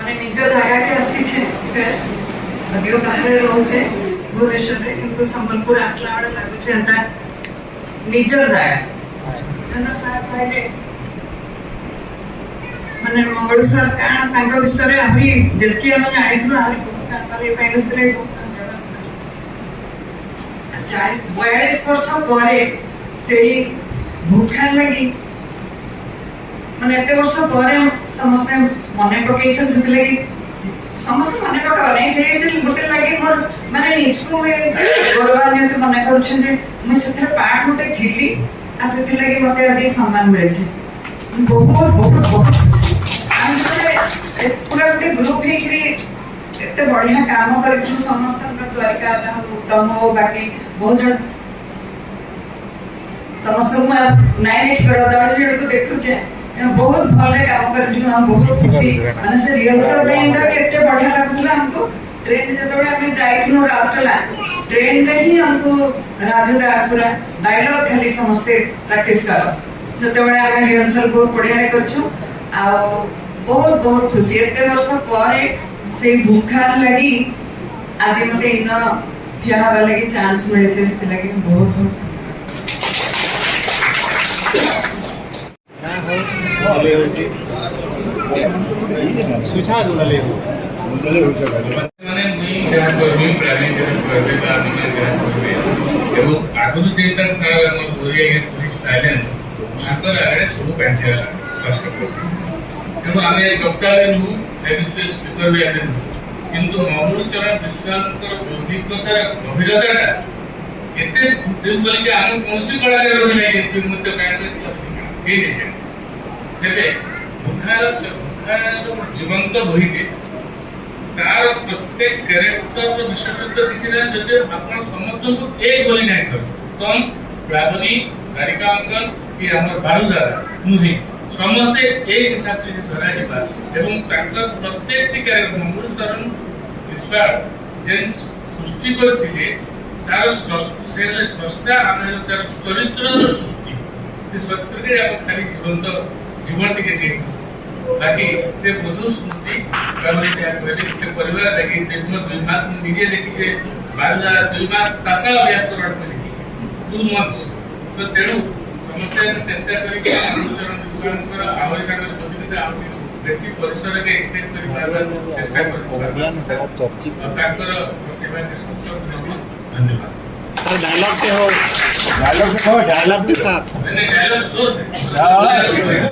ମାନେ ନିଜ ଜାଗାକେ ଆସିଛେ ଯଦିଓ ବାହାରେ ରହୁଛେ ଭୁବନେଶ୍ୱରରେ କିନ୍ତୁ ସମ୍ବଲପୁର ଆସିଲା ବେଳେ ଲାଗୁଛି ଏନ୍ତା ନିଜ ଜାଗା ସାର୍ କହିଲେ ମାନେ ମଙ୍ଗଳେଶ୍ୱର କାଣ ତାଙ୍କ ବିଷୟରେ ଆହୁରି ଯେତିକି ଆମେ ଜାଣିଥିଲୁ ଆହୁରି ବହୁତ ତାଙ୍କର ଏ ପାଇଁ ବହୁତ 40-42 ବର୍ଷ ପରେ ସେଇ ଭୂଖାର ଲାଗି ମାନେ ଏତେ ବର୍ଷ ପରେ ସମସ୍ତେ ମନେ ପକେଇଛନ୍ତି ସେଥିଲାଗି ସମସ୍ତେ ମନେ ପକାବା ନାହିଁ ସେ ଗୋଟେ ଲାଗି ମୋର ମାନେ ନିଜକୁ ଗୌରବାନ୍ୱିତ ମନେ କରୁଛି ଯେ ମୁଁ ସେଥିରେ ପାର୍ଟ ଗୋଟେ ଥିଲି ଆଉ ସେଥିଲାଗି ମତେ ଆଜି ସମ୍ମାନ ମିଳିଛି ବହୁତ ବହୁତ ବହୁତ ଖୁସି ଆମେ ଯେତେବେଳେ ପୁରା ଗୋଟେ ଗ୍ରୁପ ହେଇକିରି ଏତେ ବଢିଆ କାମ କରିଥିଲୁ ସମସ୍ତଙ୍କର ଦ୍ୱାରିକା ହଉ ଉତ୍ତମ ହଉ ବାକି ବହୁତ ଜଣ ସମସ୍ତଙ୍କୁ ନାଇଁ ଦେଖିବାର ଦଳ ଜଣକୁ ଦେଖୁଛେ ବହୁତ ଭଲ କାମ କରିଥିଲୁ ଆଉ ବହୁତ ଖୁସି ମାନେ ସେ ରିହର୍ସାଲ ଟାଇମଟା ବି ଏତେ ବଢିଆ ଲାଗୁଥିଲା ଆମକୁ ଟ୍ରେନ ଯେତେବେଳେ ଆମେ ଯାଇଥିଲୁ ରାଉରକେଲା ଟ୍ରେନରେ ହିଁ ଆମକୁ ରାଜୁ ଦା ପୁରା ଡାଇଲଗ ଖାଲି ସମସ୍ତେ ପ୍ରାକ୍ଟିସ କର ସେତେବେଳେ ଆମେ ରିହର୍ସାଲ ବହୁତ ବଢିଆରେ କରିଛୁ ଆଉ ବହୁତ ବହୁତ ଖୁସି ଏତେ ବର୍ଷ ପରେ ସେଇ ଭୂଖାର ଲାଗି ଆଜି ମତେ ଇନ ଠିଆ ହେବା ଲାଗି ଚାନ୍ସ ମିଳିଛି ସେଥିଲାଗି ବହୁତ ବହୁତ आगुरी जेटा सार हम ओरिया ये कोई साइलेंट आकर आगे सब पेंशन कष्ट करछि एवं आमे डॉक्टर नु एबिचुअल स्पीकर भी आने किंतु महुचरण विश्वासकर बौद्धिकतार गभीरताटा एते दिन बोली के आम कोनसी कलाकार नहीं कि मुते कायन के नहीं तेबे बुखार जीवंत बहिटे तार प्रत्येक कैरेक्टर विशेषत्व किसी ना जदि आपण समस्त को एक बोली नहीं कर तम प्लावनी गारिका अंकल कि हमर बारूदार नुही समस्त एक हिसाब से धरा जिबा एवं ताकर प्रत्येक कैरेक्टर मंगलचरण विश्वास जेन सृष्टि करथिले तार स्रष्टा आमे तार चरित्र सृष्टि से सत्य के हम खाली जीवंत जीवन टिके दे बाकी से बुद्धू स्मृति कमरे क्या कहले के परिवार लगी दीर्घ 2 मास निजे देखि के 2 मास कासा अभ्यास करन पड़ी 2 मंथ्स तो तेणु समस्या चेष्टा करी के अनुसरण दुकान कर आवरी का प्रतियोगिता आवरी बेसी परिसर के एक्सटेंड करी पारबा चेष्टा कर चर्चित ताकर प्रतिभा के सब धन्यवाद सर डायलॉग के साथ मैंने डायलॉग